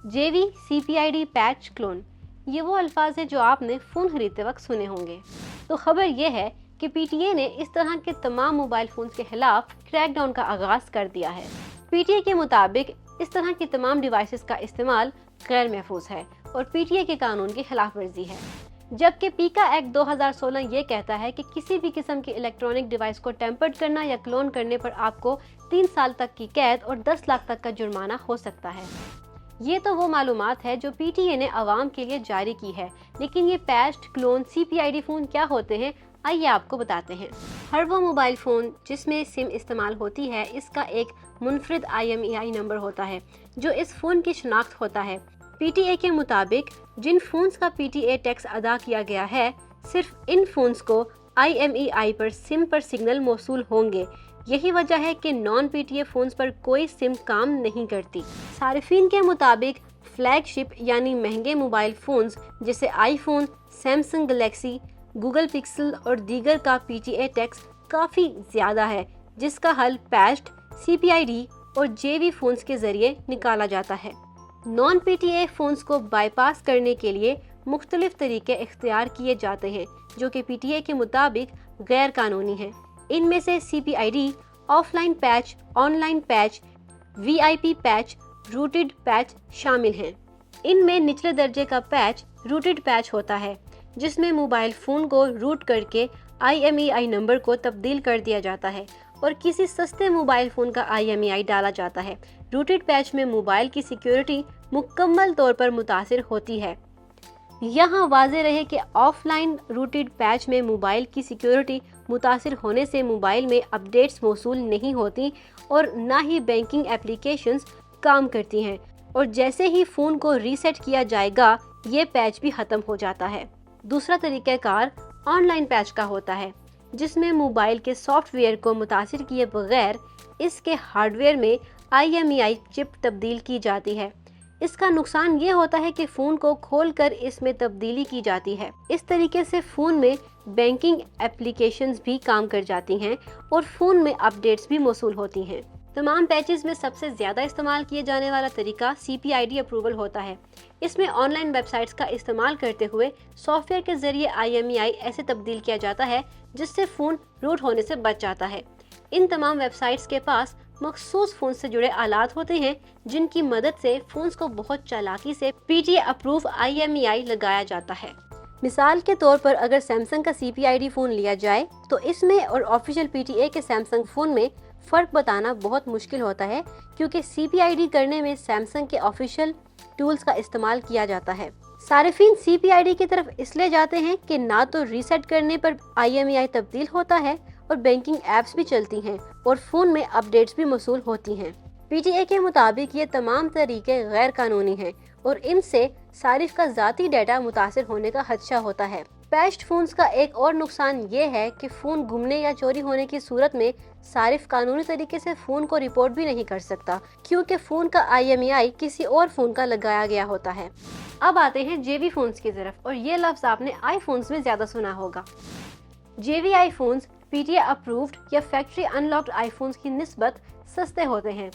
जेवी CPID patch clone, ये वो अल्फाज हैं जो आपने फ़ोन खरीदते वक्त सुने होंगे। तो खबर ये है कि PTA ने इस तरह के तमाम मोबाइल फ़ोन्स के खिलाफ क्रैकडाउन का आगाज़ कर दिया है। PTA के मुताबिक इस तरह की तमाम डिवाइसेस का इस्तेमाल गैर महफूज है और PTA के कानून की खिलाफ वर्जी है। जबकि पीका एक्ट 2016 ये कहता है कि किसी भी किस्म की इलेक्ट्रॉनिक डिवाइस को टेम्पर्ड करना या क्लोन करने पर आपको 3 साल तक की कैद और 10 लाख तक का जुर्माना हो सकता है। ये तो वो मालूमात है जो PTA ने आवाम के लिए जारी की है, लेकिन ये पैच्ड क्लोन CPID फ़ोन क्या होते हैं, आइए आपको बताते हैं। हर वो मोबाइल फ़ोन जिसमें सिम इस्तेमाल होती है, इसका एक मुनफरिद IMEI नंबर होता है जो इस फ़ोन की शनाख्त होता है। PTA के मुताबिक जिन फ़ोन्स का PTA टैक्स अदा किया गया है, सिर्फ इन फ़ोन्स को IMEI पर सिम पर सिग्नल मौसूल होंगे। यही वजह है कि नॉन PTA फ़ोन्स पर कोई सिम काम नहीं करती। सारिफीन के मुताबिक फ्लैगशिप यानी महंगे मोबाइल फ़ोन्स जैसे iPhone, Samsung Galaxy, Google pixel और दीगर का PTA टैक्स काफ़ी ज़्यादा है, जिसका हल पैच्ड CPID और JV फ़ोन्स के ज़रिए निकाला जाता है। नॉन PTA फ़ोन्स को बाईपास करने के लिए मुख्तलिफ तरीके इख्तियार किए जाते हैं जो कि PTA के मुताबिक गैर कानूनी हैं। इनमें से CPID, offline patch, online patch, VIP patch, rooted patch शामिल हैं। इनमें निचले दर्जे का पैच रूटेड पैच होता है, जिसमें मोबाइल फ़ोन को रूट करके IMEI नंबर को तब्दील कर दिया जाता है और किसी सस्ते मोबाइल फ़ोन का IMEI डाला जाता है। रूटेड पैच में मोबाइल की सिक्योरिटी मुकम्मल तौर पर मुतासिर होती है। यहाँ वाज़ेह रहे कि ऑफलाइन रूटेड पैच में मोबाइल की सिक्योरिटी मुतासिर होने से मोबाइल में अपडेट्स मौसूल नहीं होती और ना ही बैंकिंग एप्लीकेशंस काम करती हैं, और जैसे ही फ़ोन को रीसेट किया जाएगा ये पैच भी ख़त्म हो जाता है। दूसरा तरीक़ाकार ऑनलाइन पैच का होता है, जिसमें मोबाइल के सॉफ्टवेयर को मुतासिर किए बगैर इसके हार्डवेयर में IMEI चिप तब्दील की जाती है। इसका नुकसान ये होता है कि फ़ोन को खोलकर इसमें तब्दीली की जाती है। इस तरीके से फ़ोन में बैंकिंग एप्लीकेशंस भी काम कर जाती हैं और फ़ोन में अपडेट्स भी मौसूल होती हैं। तमाम पैचेस में सबसे ज़्यादा इस्तेमाल किए जाने वाला तरीका CPID अप्रूवल होता है। इसमें ऑनलाइन वेबसाइट्स का इस्तेमाल करते हुए सॉफ्टवेयर के ज़रिए IMEI ऐसे तब्दील किया जाता है जिससे फ़ोन रूट होने से बच जाता है। इन तमाम वेबसाइट्स के पास मखसूस फ़ोन से जुड़े आलात होते हैं जिनकी मदद से फ़ोन्स को बहुत चालाकी से PTA अप्रूव IMEI लगाया जाता है। मिसाल के तौर पर अगर सैमसंग का CPID फ़ोन लिया जाए तो इसमें और ऑफिशियल PTA के सैमसंग फ़ोन में फ़र्क बताना बहुत मुश्किल होता है, क्योंकि CPID करने में सैमसंग के ऑफिशियल टूल्स का इस्तेमाल किया जाता है। सारिफीन CPID की तरफ इसलिए जाते हैं कि ना तो रीसेट करने पर IMEI तब्दील होता है और बैंकिंग एप्स भी चलती हैं और फ़ोन में अपडेट्स भी मौसूल होती हैं। PTA के मुताबिक ये तमाम तरीके गैर कानूनी हैं और इनसे सारिफ का ज़ाती डाटा मुतासिर होने का खदशा होता है। पैच्ड फ़ोन्स का एक और नुकसान ये है कि फ़ोन गुमने या चोरी होने की सूरत में सारिफ कानूनी तरीके से फ़ोन को रिपोर्ट भी नहीं कर सकता, क्योंकि फ़ोन का IMEI किसी और फ़ोन का लगाया गया होता है। अब आते हैं JV फ़ोन्स की तरफ, और ये लफ्ज़ आपने iPhones में ज़्यादा सुना होगा। JV iPhones PTA अप्रूव्ड या फैक्ट्री अनलॉक्ड iPhones की निस्बत सस्ते होते हैं।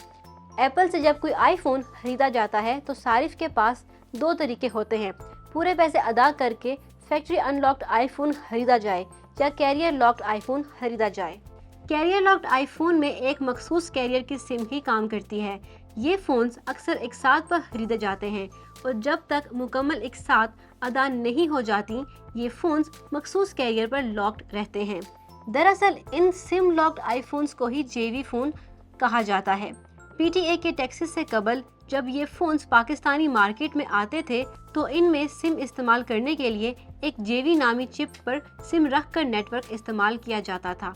एप्पल से जब कोई iPhone खरीदा जाता है तो सारिफ के पास दो तरीके होते हैं: पूरे पैसे अदा करके फैक्ट्री अनलॉक्ड iPhone खरीदा जाए या कैरियर लॉक्ड iPhone खरीदा जाए। कैरियर लॉक्ड iPhone में एक मखसूस कैरियर की सिम ही काम करती है। ये फ़ोन्स अक्सर एक साथ पर खरीदे जाते हैं और जब तक मुकम्मल एक साथ अदा नहीं हो जाती ये फ़ोन्स मखसूस कैरियर पर लॉक्ड रहते हैं। दरअसल इन सिम लॉक्ड iPhones को ही JV फ़ोन कहा जाता है। PTA के टैक्सेस से कबल जब ये फ़ोन्स पाकिस्तानी मार्केट में आते थे तो इनमें सिम इस्तेमाल करने के लिए एक JV नामी चिप पर सिम रख कर नेटवर्क इस्तेमाल किया जाता था।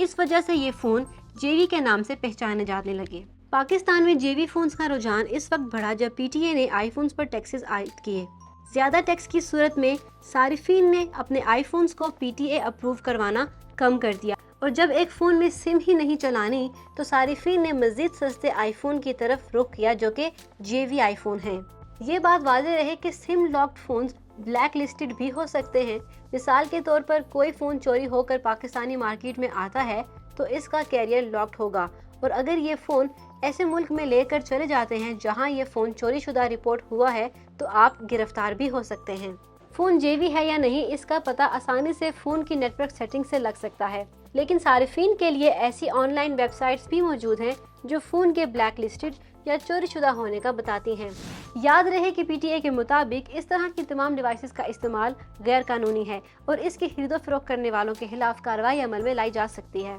इस वजह से ये फ़ोन JV के नाम से पहचाने जाने लगे। पाकिस्तान में JV फ़ोन्स का रुझान इस वक्त बढ़ा जब PTA ने iPhones पर टैक्सेस आयद किए। ज़्यादा टैक्स की सूरत में सारिफीन ने अपने iPhones को PTA अप्रूव करवाना कम कर दिया, और जब एक फ़ोन में सिम ही नहीं चलानी तो सारिफीन ने मज़ीद सस्ते iPhone की तरफ रुख किया जो कि JV iPhone हैं। ये बात वाज़ेह रहे कि SIM locked phones black listed भी हो सकते हैं। मिसाल के तौर पर कोई फ़ोन चोरी होकर पाकिस्तानी मार्केट में आता है तो इसका कैरियर लॉक्ड होगा और अगर ये फ़ोन ऐसे मुल्क में लेकर चले जाते हैं जहां ये फ़ोन चोरी शुदा रिपोर्ट हुआ है तो आप गिरफ्तार भी हो सकते हैं। फ़ोन जेबी है या नहीं इसका पता आसानी से फ़ोन की नेटवर्क सेटिंग से लग सकता है, लेकिन सारिफीन के लिए ऐसी ऑनलाइन वेबसाइट्स भी मौजूद हैं जो फ़ोन के ब्लैक लिस्टेड या चोरी शुदा होने का बताती हैं। याद रहे कि पीटीए के मुताबिक इस तरह की तमाम डिवाइसेस का इस्तेमाल गैर कानूनी है और इसकी खरीदो फरोख्त करने वालों के खिलाफ कार्रवाई अमल में लाई जा सकती है।